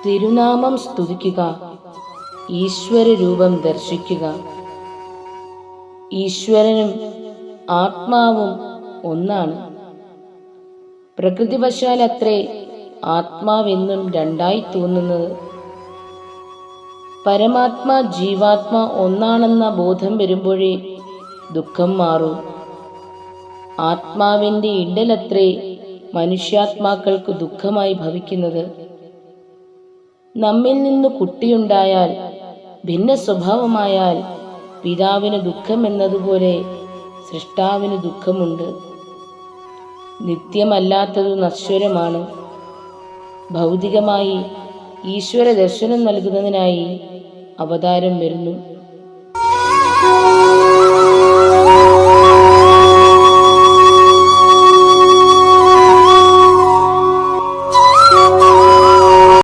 തിരുനാമം സ്തുതിക്കുക, ഈശ്വര രൂപം ദർശിക്കുക. ഈശ്വരനും ആത്മാവും ഒന്നാണ്. പ്രകൃതിവശാൽ അത്രേ ആത്മാവെന്നും രണ്ടായി തോന്നുന്നത്. പരമാത്മാ ജീവാത്മാ ഒന്നാണെന്ന ബോധം വരുമ്പോഴേ ദുഃഖം മാറൂ. ആത്മാവിൻ്റെ ഇടലത്രേ മനുഷ്യാത്മാക്കൾക്ക് ദുഃഖമായി ഭവിക്കുന്നത്. നമ്മിൽ നിന്ന് കുട്ടിയുണ്ടായാൽ, ഭിന്ന സ്വഭാവമായാൽ പിതാവിന് ദുഃഖം എന്നതുപോലെ സൃഷ്ടാവിന് ദുഃഖമുണ്ട്. നിത്യമല്ലാത്തതു നശ്വരമാണ്. ഭൗതികമായി ഈശ്വര ദർശനം നൽകുന്നതിനായി അവതാരം വരുന്നു.